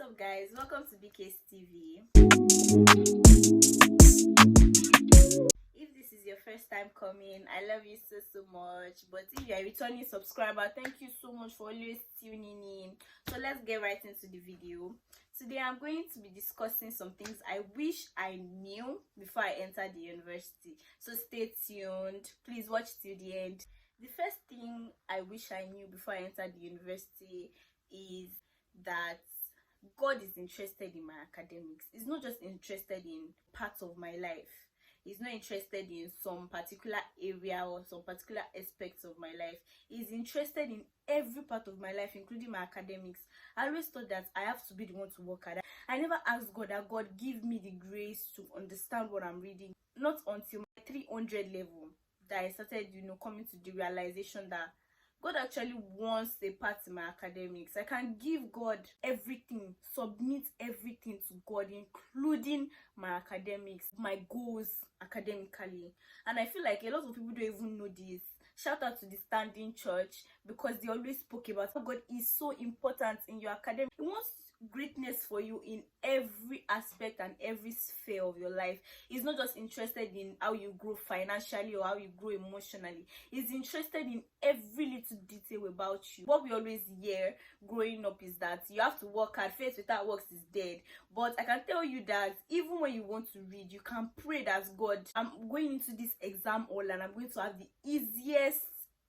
up guys, welcome to BKAY'S TV. If this is your first time coming, I love you so much, but if you're a returning subscriber, thank you so much for always tuning in. So let's get right into the video. Today I'm going to be discussing some things I wish I knew before I entered the university, so stay tuned. Please watch till the end. The first thing I wish I knew before I entered the university is that God is interested in my academics. He's not just interested in parts of my life. He's not interested in some particular area or some particular aspects of my life. He's interested in every part of my life, including my academics. I always thought that I have to be the one to work hard. I never asked God that God give me the grace to understand what I'm reading. Not until my 300 level that I started, coming to the realization that God actually wants a part in my academics. I can give God everything, submit everything to God, including my academics, my goals academically. And I feel like a lot of people don't even know this. Shout out to the Standing Church, because they always spoke about how God is so important in your academics. He wants greatness for you in every aspect and every sphere of your life. He's not just interested in how you grow financially or how you grow emotionally. He's interested in every little detail about you. What we always hear growing up is that you have to work hard. Faith without works is dead. But I can tell you that even when you want to read, you can pray that God, I'm going into this exam hall and I'm going to have the easiest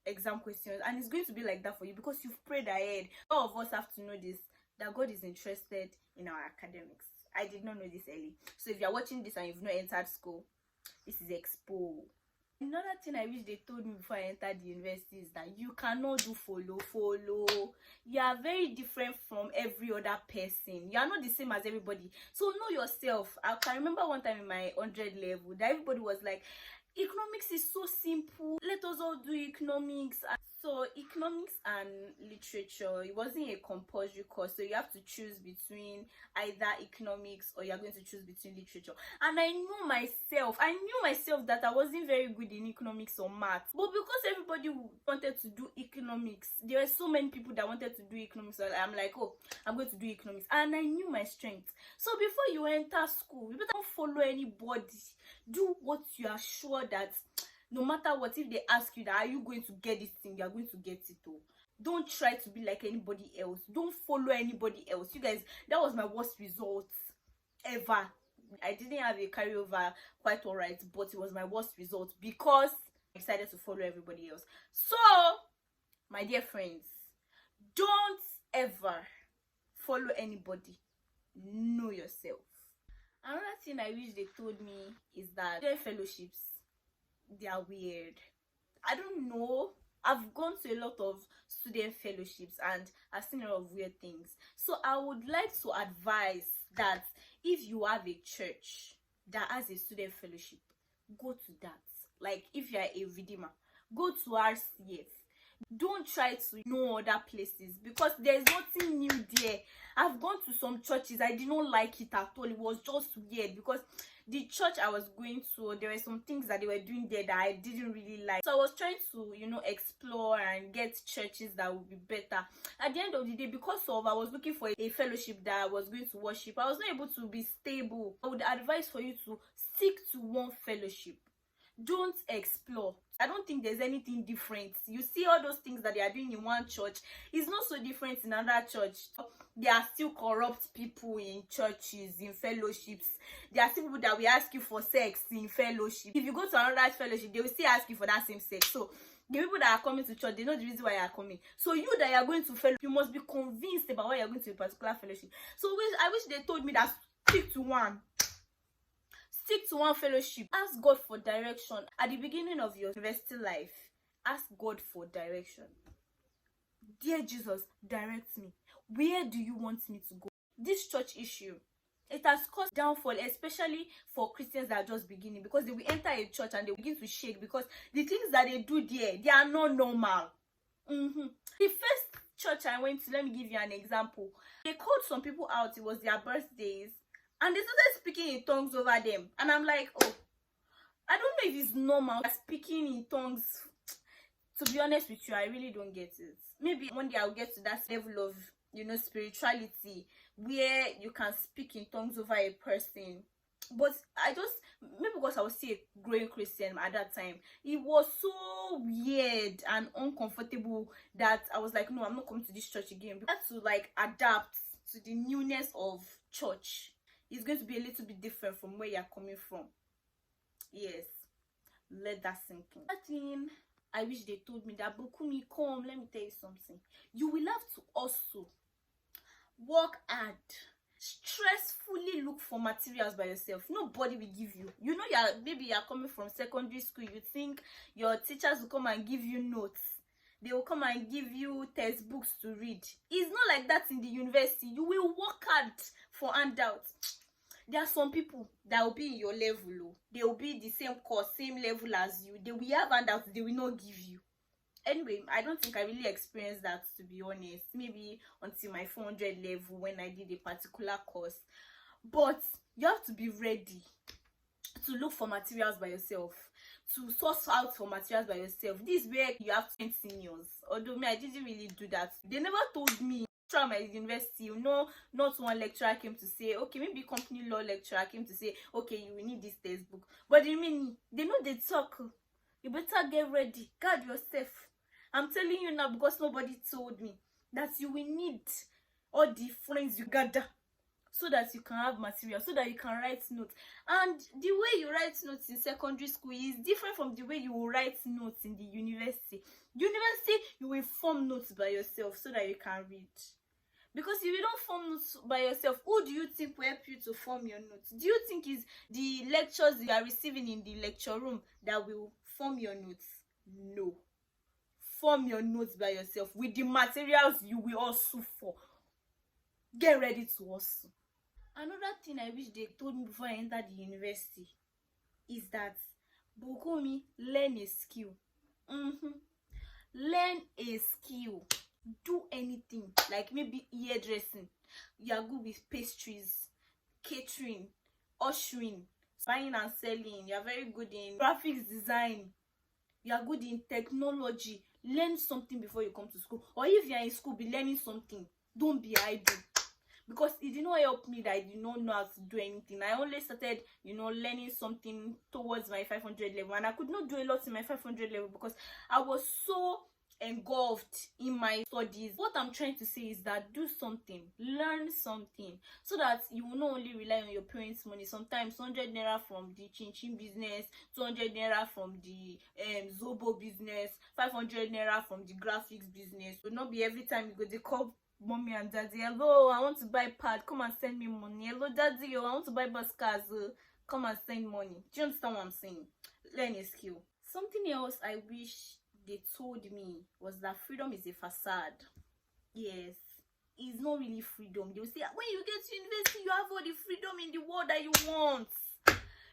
exam questions, and it's going to be like that for you because you've prayed ahead. All of us have to know this, that God is interested in our academics. I did not know this early. So if you're watching this and you've not entered school, this is expo. Another thing I wish they told me before I entered the university is that you cannot do follow. You are very different from every other person. You are not the same as everybody. So know yourself. I can remember one time in my 100 level that everybody was like, economics is so simple, let us all do economics. So economics and literature, it wasn't a compulsory course, so you have to choose between either economics or you're going to choose between literature. And I knew myself that I wasn't very good in economics or math, but because everybody wanted to do economics, there were so many people that wanted to do economics, so I'm like, oh, I'm going to do economics. And I knew my strength. So before you enter school, you better don't follow anybody. Do what you are sure that no matter what, if they ask you that are you going to get this thing, you are going to get it all. Don't try to be like anybody else. Don't follow anybody else. You guys, that was my worst result ever. I didn't have a carryover quite alright, but it was my worst result because I decided to follow everybody else. So, my dear friends, don't ever follow anybody. Know yourself. Another thing I wish they told me is that their fellowships, they are weird. I don't know. I've gone to a lot of student fellowships and I've seen a lot of weird things. So I would like to advise that if you have a church that has a student fellowship, go to that. Like if you are a Redeemer, go to RCF. Don't try to know other places because there's nothing new there. I've gone to some churches, I did not like it at all. It was just weird because the church I was going to, there were some things that they were doing there that I didn't really like. So I was trying to, explore and get churches that would be better. At the end of the day, because I was looking for a fellowship that I was going to worship, I was not able to be stable. I would advise for you to stick to one fellowship. Don't explore. I don't think there's anything different. You see all those things that they are doing in one church, it's not so different in another church. There are still corrupt people in churches, in fellowships. There are still people that will ask you for sex in fellowship. If you go to another fellowship, they will still ask you for that same sex. So the people that are coming to church, they know the reason why you are coming. So you that you are going to fellowship, you must be convinced about why you are going to a particular fellowship. So I wish they told me that stick to one. Stick to one fellowship. Ask God for direction. At the beginning of your university life, ask God for direction. Dear Jesus, direct me. Where do you want me to go? This church issue, it has caused downfall, especially for Christians that are just beginning, because they will enter a church and they begin to shake because the things that they do there, they are not normal. The first church I went to, let me give you an example. They called some people out. It was their birthdays. And they started speaking in tongues over them. And I'm like, oh, I don't know if it's normal speaking in tongues. To be honest with you, I really don't get it. Maybe one day I'll get to that level of, spirituality where you can speak in tongues over a person. But I just, maybe because I was still a growing Christian at that time, it was so weird and uncomfortable that I was like, no, I'm not coming to this church again. I had to like adapt to the newness of church. It's going to be a little bit different from where you're coming from. Yes, let that sink in. That thing, I wish they told me that, Bokumi, come, let me tell you something. You will have to also work hard, stressfully look for materials by yourself. Nobody will give you. You know, maybe you're coming from secondary school, you think your teachers will come and give you notes. They will come and give you textbooks to read. It's not like that in the university. You will work hard for handouts. There are some people that will be in your level. They will be the same course, same level as you. They will have handouts they will not give you. Anyway, I don't think I really experienced that, to be honest. Maybe until my 400 level when I did a particular course. But you have to be ready to look for materials by yourself, to source out for materials by yourself. This is where you have to find seniors. Although me, I didn't really do that. They never told me. Throughout my university, you know, not one lecturer came to say, okay, maybe company law lecturer came to say, okay, you will need this textbook. But they know they talk. You better get ready. Guard yourself. I'm telling you now, because nobody told me, that you will need all the friends you gather so that you can have material, so that you can write notes. And the way you write notes in secondary school is different from the way you will write notes in the university. University, you will form notes by yourself so that you can read. Because if you don't form notes by yourself, who do you think will help you to form your notes? Do you think it's the lectures you are receiving in the lecture room that will form your notes? No. Form your notes by yourself with the materials you will hustle for. Get ready to hustle. Another thing I wish they told me before I entered the university is that, Bokomi, learn a skill. Learn a skill. Do anything, like maybe hairdressing. You are good with pastries, catering, ushering, buying and selling. You are very good in graphics design. You are good in technology. Learn something before you come to school. Or if you are in school, be learning something. Don't be idle. Because it did not help me that I did not know how to do anything. I only started, learning something towards my 500 level. And I could not do a lot in my 500 level because I was so engulfed in my studies. What I'm trying to say is that do something, learn something, so that you will not only rely on your parents' money. Sometimes 100 naira from the chin business, 200 naira from the zobo business, 500 naira from the graphics business. It will not be every time you go to call mommy and daddy, hello, I want to buy pad, come and send me money. Hello daddy, I want to buy bus cars, come and send money. Do you understand what I'm saying? Learn a skill. Something else I wish they told me was that freedom is a facade. Yes, it's not really freedom. They will say when you get to university, you have all the freedom in the world that you want.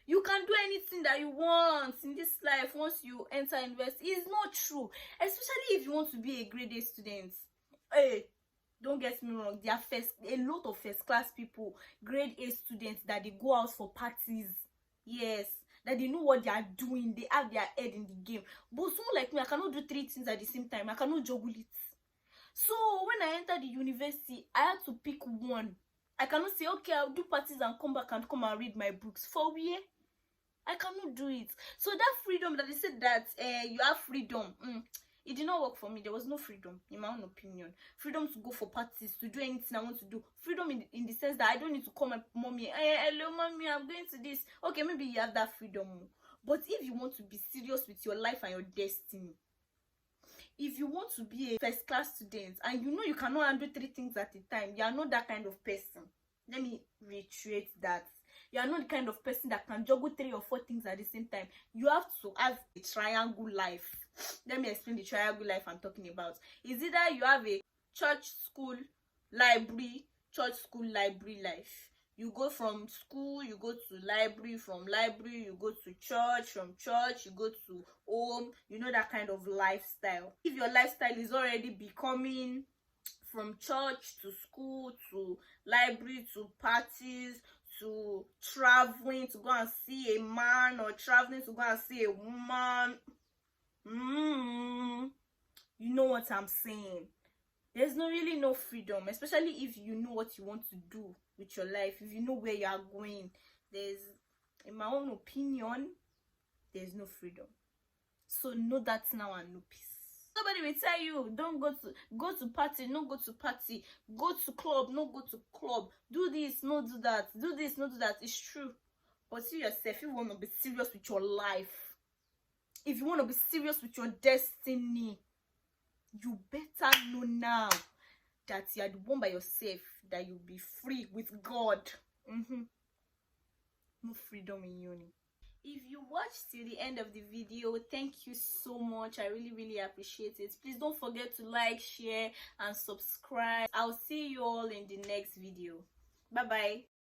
You can do anything that you want in this life once you enter university. It's not true, especially if you want to be a grade A student. Hey, don't get me wrong, there are a lot of first class people, grade A students, that they go out for parties. Yes, that they know what they are doing, they have their head in the game. But someone like me, I cannot do 3 things at the same time. I cannot juggle it. So when I entered the university, I had to pick one. I cannot say, okay, I'll do parties and come back and read my books. For where? I cannot do it. So that freedom that they said that you have freedom, it did not work for me. There was no freedom, in my own opinion. Freedom to go for parties, to do anything I want to do. Freedom in the sense that I don't need to call my mommy, hey, hello mommy, I'm going to this. Okay, maybe you have that freedom. But if you want to be serious with your life and your destiny, if you want to be a first class student and you know you cannot handle 3 things at a time, you are not that kind of person. Let me reiterate that. You are not the kind of person that can juggle 3 or 4 things at the same time. You have to have a triangle life. Let me explain the triangle life I'm talking about. Is either you have a church, school, library, church, school, library life. You go from school, you go to library, from library, you go to church, from church, you go to home. You know, that kind of lifestyle. If your lifestyle is already becoming from church to school to library to parties to traveling to go and see a man, or traveling to go and see a woman, you know what I'm saying. There's no freedom, especially if you know what you want to do with your life, if you know where you are going. There's, in my own opinion, there's no freedom. So know that now and know peace. Somebody will tell you, don't go to party, no go to party, go to club, no go to club, do this, no do that, do this, no do that. It's true. But you yourself, if you want to be serious with your life, if you want to be serious with your destiny, you better know now that you are the one by yourself, that you'll be free with God. No freedom in uni. If you watched till the end of the video, thank you so much. I really appreciate it. Please don't forget to like, share and subscribe. I'll see you all in the next video. Bye bye.